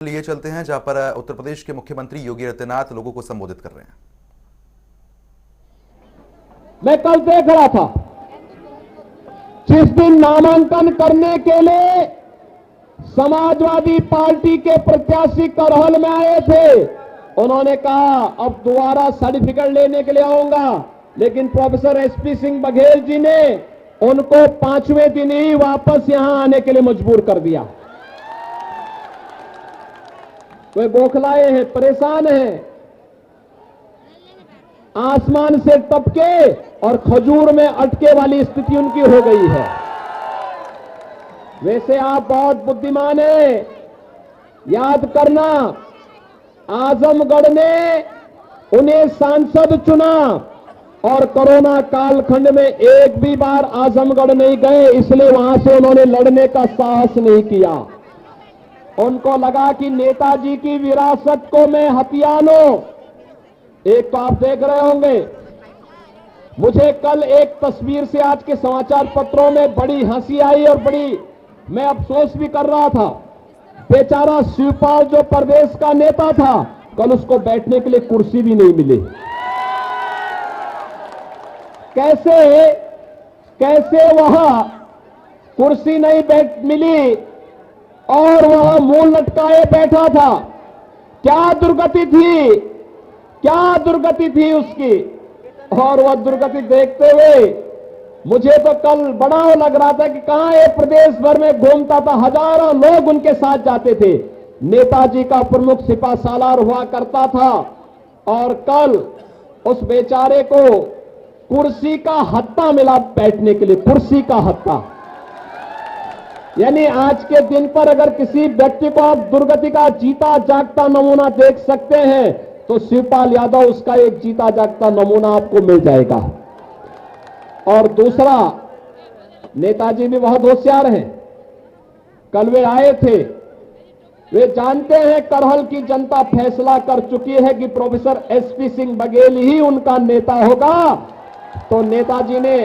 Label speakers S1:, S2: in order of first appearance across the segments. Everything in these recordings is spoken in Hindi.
S1: लिए चलते हैं जहां पर उत्तर प्रदेश के मुख्यमंत्री योगी आदित्यनाथ लोगों को संबोधित कर रहे हैं।
S2: मैं कल देख रहा था, जिस दिन नामांकन करने के लिए समाजवादी पार्टी के प्रत्याशी करहल में आए थे, उन्होंने कहा अब दोबारा सर्टिफिकेट लेने के लिए आऊंगा, लेकिन प्रोफेसर एसपी सिंह बघेल जी ने उनको 5वें दिन ही वापस यहां आने के लिए मजबूर कर दिया। वे बौखलाए हैं, परेशान हैं, आसमान से टपके और खजूर में अटके वाली स्थिति उनकी हो गई है। वैसे आप बहुत बुद्धिमान हैं, याद करना, आजमगढ़ ने उन्हें सांसद चुना और कोरोना कालखंड में एक भी बार आजमगढ़ नहीं गए, इसलिए वहां से उन्होंने लड़ने का साहस नहीं किया। उनको लगा कि नेताजी की विरासत को मैं हथिया लूं। एक तो आप देख रहे होंगे, मुझे कल एक तस्वीर से आज के समाचार पत्रों में बड़ी हंसी आई और बड़ी मैं अफसोस भी कर रहा था। बेचारा शिवपाल जो प्रदेश का नेता था, कल उसको बैठने के लिए कुर्सी भी नहीं मिली। कैसे वहां कुर्सी नहीं मिली और वहां मुंह लटकाए बैठा था। क्या दुर्गति थी उसकी। और वह दुर्गति देखते हुए मुझे तो कल बड़ा लग रहा था कि कहां ये प्रदेश भर में घूमता था, हजारों लोग उनके साथ जाते थे। नेताजी का प्रमुख सिपा सालार हुआ करता था और कल उस बेचारे को कुर्सी का हत्था मिला बैठने के लिए, कुर्सी का हत्था। यानी आज के दिन पर अगर किसी व्यक्ति को आप दुर्गति का जीता जागता नमूना देख सकते हैं तो शिवपाल यादव उसका एक जीता जागता नमूना आपको मिल जाएगा। और दूसरा, नेताजी भी बहुत होशियार हैं। कल वे आए थे, वे जानते हैं करहल की जनता फैसला कर चुकी है कि प्रोफेसर एसपी सिंह बघेल ही उनका नेता होगा। तो नेताजी ने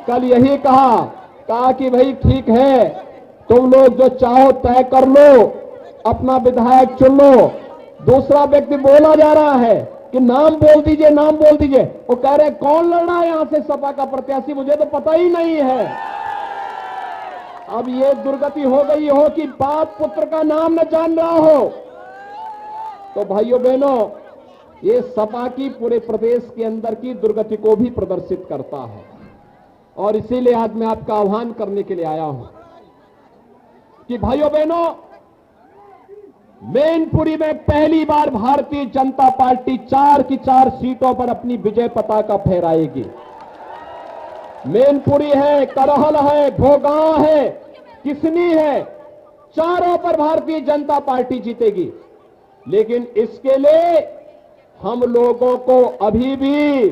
S2: कल यही कहा कि भाई ठीक है, तुम लोग जो चाहो तय कर लो, अपना विधायक चुन लो। दूसरा व्यक्ति बोला जा रहा है कि नाम बोल दीजिए, नाम बोल दीजिए। वो कह रहे कौन लड़ रहा है यहां से सपा का प्रत्याशी, मुझे तो पता ही नहीं है। अब ये दुर्गति हो गई हो कि बाप पुत्र का नाम न जान रहा हो। तो भाइयों बहनों, ये सपा की पूरे प्रदेश के अंदर की दुर्गति को भी प्रदर्शित करता है। और इसीलिए आज मैं आपका आह्वान करने के लिए आया हूं कि भाइयों बहनों, मैनपुरी में पहली बार भारतीय जनता पार्टी 4 की 4 सीटों पर अपनी विजय पताका फहराएगी। मैनपुरी है, करहल है, भोगांव है, किसनी है, चारों पर भारतीय जनता पार्टी जीतेगी। लेकिन इसके लिए हम लोगों को अभी भी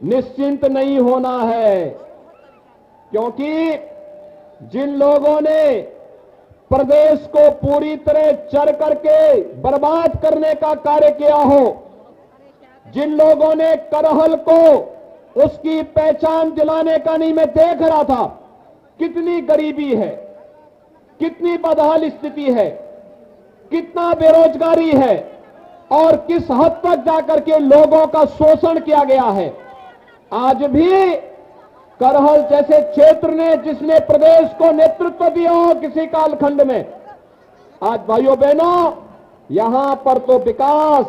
S2: निश्चिंत नहीं होना है, क्योंकि जिन लोगों ने प्रदेश को पूरी तरह चर करके बर्बाद करने का कार्य किया हो, जिन लोगों ने करहल को उसकी पहचान दिलाने का नहीं, मैं देख रहा था कितनी गरीबी है, कितनी बदहाल स्थिति है, कितना बेरोजगारी है और किस हद तक जाकर के लोगों का शोषण किया गया है। आज भी करहल जैसे क्षेत्र ने, जिसने प्रदेश को नेतृत्व दिया हो किसी कालखंड में, आज भाइयों बहनों यहां पर तो विकास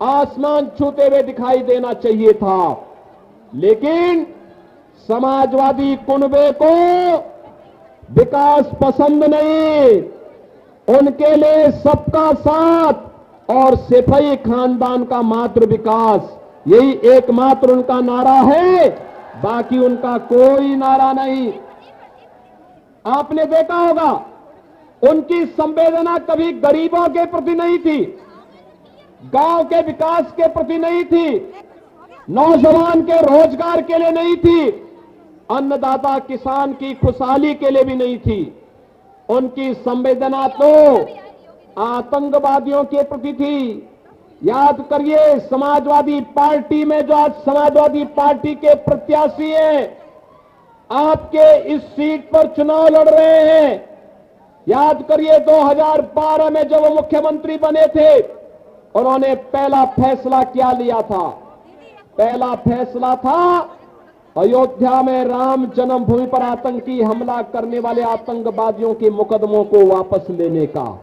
S2: आसमान छूते हुए दिखाई देना चाहिए था। लेकिन समाजवादी कुनबे को विकास पसंद नहीं, उनके लिए सबका साथ और सिपाही खानदान का मात्र विकास, यही एकमात्र उनका नारा है, बाकी उनका कोई नारा नहीं। आपने देखा होगा उनकी संवेदना कभी गरीबों के प्रति नहीं थी, गांव के विकास के प्रति नहीं थी, नौजवान के रोजगार के लिए नहीं थी, अन्नदाता किसान की खुशहाली के लिए भी नहीं थी। उनकी संवेदना तो आतंकवादियों के प्रति थी। याद करिए, समाजवादी पार्टी में जो आज समाजवादी पार्टी के प्रत्याशी हैं, आपके इस सीट पर चुनाव लड़ रहे हैं, याद करिए 2012 में जब वो मुख्यमंत्री बने थे, उन्होंने पहला फैसला क्या लिया था? पहला फैसला था अयोध्या में राम जन्मभूमि पर आतंकी हमला करने वाले आतंकवादियों के मुकदमों को वापस लेने का।